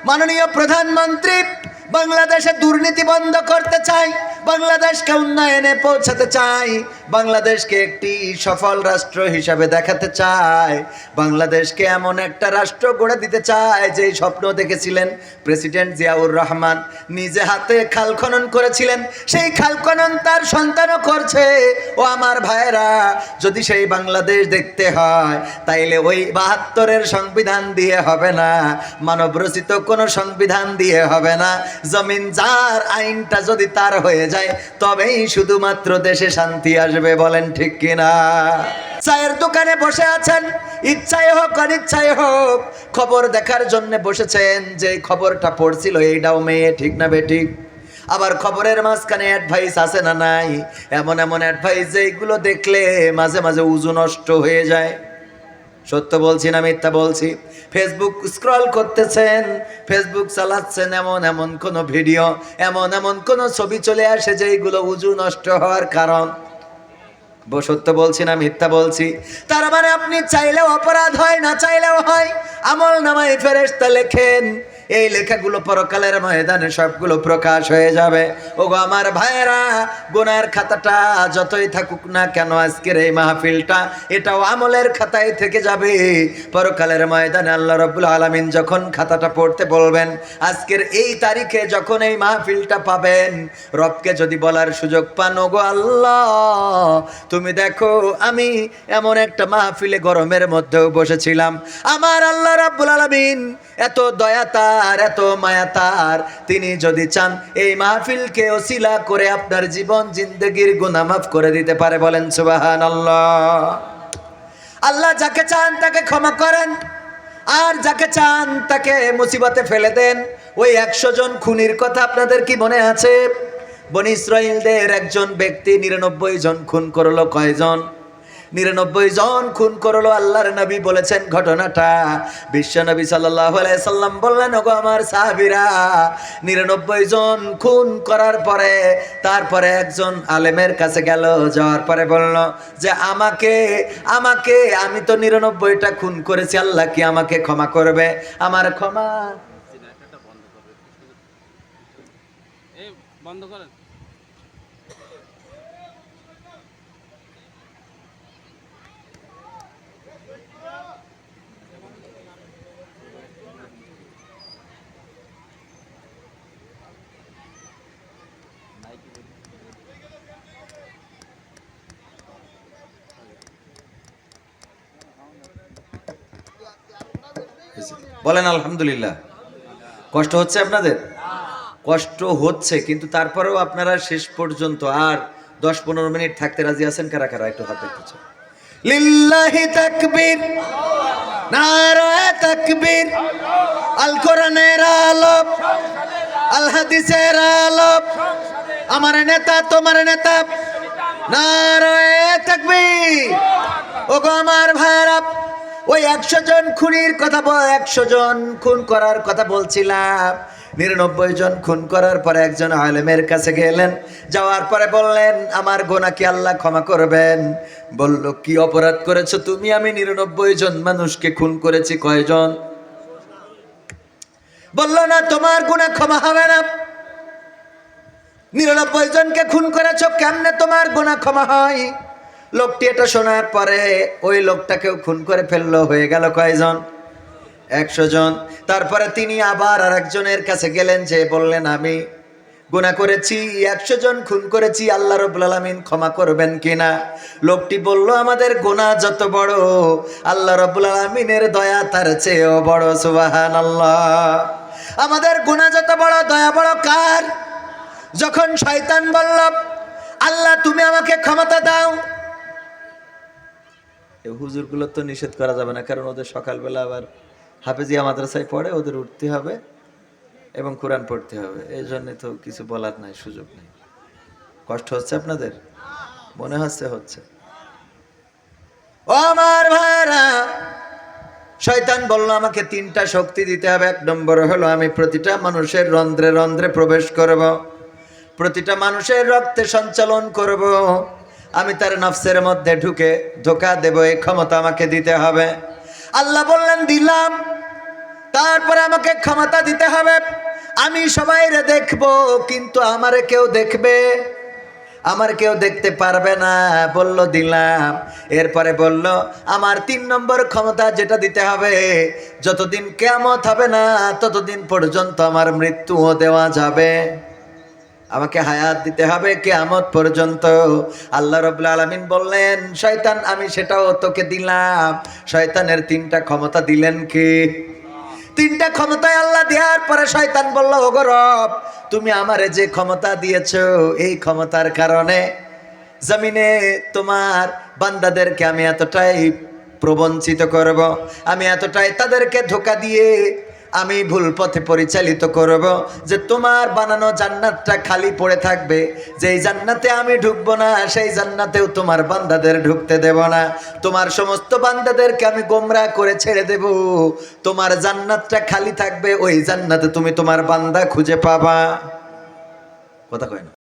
মাননীয় প্রধানমন্ত্রী বাংলাদেশে দুর্নীতি বন্ধ করতে চাই, বাংলাদেশকে উন্নয়নে পৌঁছাতে চাই, বাংলাদেশকে একটি সফল রাষ্ট্র হিসাবে দেখাতে চায়, বাংলাদেশকে এমন একটা রাষ্ট্র গড়ে দিতে চায় যে স্বপ্ন দেখেছিলেন প্রেসিডেন্ট জিয়াউর রহমান, নিজে হাতে খাল খনন করেছিলেন, সেই খাল খনন তার সন্তানও করছে। ও আমার ভাইরা, যদি সেই বাংলাদেশ দেখতে হয় তাইলে ওই ৭২-এর সংবিধান দিয়ে হবে না, মানবরচিত কোনো সংবিধান দিয়ে হবে না। জমিন যার, আইনটা যদি তার হয়ে যায় তবেই শুধুমাত্র দেশে শান্তি আসবে। বলেন ঠিক কিনা? চায়ের দোকানে বসে আছেন, ইচ্ছায় হোক অনিচ্ছায় হোক খবর দেখার জন্য বসেছেন, যে খবরটা পড়ছিল এইটাও মেয়ে, ঠিক না বেঠিক? আবার খবরের মাঝখানে অ্যাডভাইস আছে না নাই? এমন এমন অ্যাডভাইস যেগুলো দেখলে মাঝে মাঝে উজু নষ্ট হয়ে যায়। সত্য বলছি না মিথ্যা বলছি? ফেসবুক স্ক্রল করতেছেন, ফেসবুক চালাচ্ছেন, এমন এমন কোন ভিডিও, এমন এমন কোন ছবি চলে আসে যেগুলো উজু নষ্ট হওয়ার কারণ। সত্য বলছি না মিথ্যা বলছি? তার মানে আপনি চাইলেও অপরাধ হয়, না চাইলেও হয়। আমল নামায় ফেরেশতা লেখেন, এই লেখাগুলো পরকালের ময়দানে সবগুলো প্রকাশ হয়ে যাবে। ওগো আমার ভাইয়েরা, গুনার খাতাটা যতই থাকুক না কেন, আজকের এই মাহফিলটা এটাও আমলের খাতায় থেকে যাবে। পরকালের ময়দানে আল্লাহ রাব্বুল আলামিন যখন খাতাটা পড়তে বলবেন, আজকের এই তারিখে যখন এই মাহফিলটা পাবেন, রবকে যদি বলার সুযোগ পান, ওগো আল্লাহ তুমি দেখো আমি এমন একটা মাহফিলে গরমের মধ্যেও বসেছিলাম, আমার আল্লাহ রাব্বুল আলামিন এত দয়া তার, এত মায়া তার, তিনি যদি চান এই মাহফিলকে ওসিলা করে আপনার জীবন জিন্দেগির গুনাহ মাফ করে দিতে পারে। বলেন সুবহানাল্লাহ। আল্লাহ যাকে চান তাকে ক্ষমা করেন, আর যাকে চান তাকে মুসিবতে ফেলে দেন। ওই ১০০ জন খুনির কথা আপনাদের কি মনে আছে? বনি ইসরাইলদের একজন ব্যক্তি ৯৯ জন খুন করলো। কয়জন? ৯৯ জন খুন করলো। আল্লাহর নবী বলেছেন ঘটনাটা, বিশ্ব নবী সাল্লাল্লাহু আলাইহি সাল্লাম বললেন, ওগো আমার সাহাবীরা, ৯৯ জন খুন করার পরে তারপরে একজন আলেমের কাছে গেল, যাওয়ার পরে বলল যে আমাকে আমি তো ৯৯টা খুন করেছি, আল্লাহ কি আমাকে ক্ষমা করবে? আমার ক্ষমা বন্ধ করেন। বলেন আলহামদুলিল্লাহ। কষ্ট হচ্ছে আপনাদের? কষ্ট হচ্ছে, কিন্তু তারপরেও আপনারা শেষ পর্যন্ত আর ১০-১৫ মিনিট থাকতে রাজি আছেন কারা কারা? একটু হাত দেখতে চাই। লিল্লাহি তাকবীর, নারায়ে তাকবীর, আল কোরআনের আলো, আল হাদিসের আলো, আমার নেতা তোমার নেতা, নারায়ে তাকবীর। ওগো আমার ভাইরা, ওই ১০০ জন খুনির কথা ১০০ জন খুন করার কথা বলছিলাম। ৯৯ জন খুন করার পরে একজন আলেমের কাছে গেলেন, যাওয়ার পরে বললেন আমার গুনাহ কি আল্লাহ ক্ষমা করবেন? বলল কি অপরাধ করেছো তুমি? আমি ৯৯ জন মানুষকে খুন করেছি। কয়জন? বলল না তোমার গুনাহ ক্ষমা হবে না, ৯৯ জনকে খুন করেছো, কেমনে তোমার গুনাহ ক্ষমা হয়? লোকটি এটা শোনার পরে ওই লোকটাকেও খুন করে ফেললো। হয়ে গেল কয়জন? ১০০ জন। তারপরে তিনি আবার আরেকজনের কাছে গেলেন, যে বললেন আমি গুনাহ করেছি, ১০০ জন খুন করেছি, আল্লাহ রাব্বুল আলামিন ক্ষমা করবেন কিনা? লোকটি বলল আমাদের গুনাহ যত বড়, আল্লাহ রাব্বুল আলামিনের দয়া তার চেয়েও বড়। সুবহানাল্লাহ। আমাদের গুনাহ যত বড়, দয়া বড় কার? যখন শয়তান বলল আল্লাহ তুমি আমাকে ক্ষমতা দাও, এই হুজুরগুলো তো নিষেধ করা যাবে না, কারণ ওদের সকালবেলা আবার হাফেজিয়া মাদ্রাসায় পড়ে, ওদের উঠতে হবে এবং কোরআন পড়তে হবে, এই জন্য তো কিছু বলার নাই, সুযোগ নেই। কষ্ট হচ্ছে আপনাদের? মনে হচ্ছে। ও আমার ভাইরা, শয়তান বলল আমাকে ৩টা শক্তি দিতে হবে। ১ নম্বর হলো আমি প্রতিটা মানুষের রন্ধ্রে রন্ধ্রে প্রবেশ করব, প্রতিটা মানুষের রক্তে সঞ্চালন করব, আমি তার নফসের মধ্যে ঢুকে ধোঁকা দেব, এই ক্ষমতা আমাকে দিতে হবে। আল্লাহ বললেন দিলাম। তারপরে আমাকে ক্ষমতা দিতে হবে, আমি সবাইরে দেখব, কিন্তু আমারে কেউ দেখবে, আমার কেউ দেখতে পারবে না। বলল দিলাম। এরপরে বলল আমার 3 নম্বর ক্ষমতা যেটা দিতে হবে, যতদিন কিয়ামত হবে না ততদিন পর্যন্ত আমার মৃত্যুও দেওয়া যাবে, আমাকে হায়াত দিতে হবে কিয়ামত পর্যন্ত। আল্লাহ রাব্বুল আলামিন বললেন শয়তান আমি সেটাও তোকে দিলাম। শয়তানের 3টা ক্ষমতা দিলেন কি? 3টা ক্ষমতায় আল্লাহ দেওয়ার পরে শয়তান বলল ওগো রব, তুমি আমারে যে ক্ষমতা দিয়েছো এই ক্ষমতার কারণে জমিনে তোমার বান্দাদেরকে আমি এতটাই প্রবঞ্চিত করব, আমি এতটাই তাদেরকে ধোঁকা দিয়ে আমি ভুল পথে পরিচালিত করব যে তোমার বানানো জান্নাতটা খালি পড়ে থাকবে, যেই জান্নাতে আমি ঢুকবো না সেই জান্নাতেও তোমার বান্দাদের ঢুকতে দেব না, তোমার সমস্ত বান্দাদেরকে আমি গোমরাহ করে ছেড়ে দেব, তোমার জান্নাতটা খালি থাকবে, ওই জান্নাতে তুমি তোমার বান্দা খুঁজে পাবা। কথা কয় না।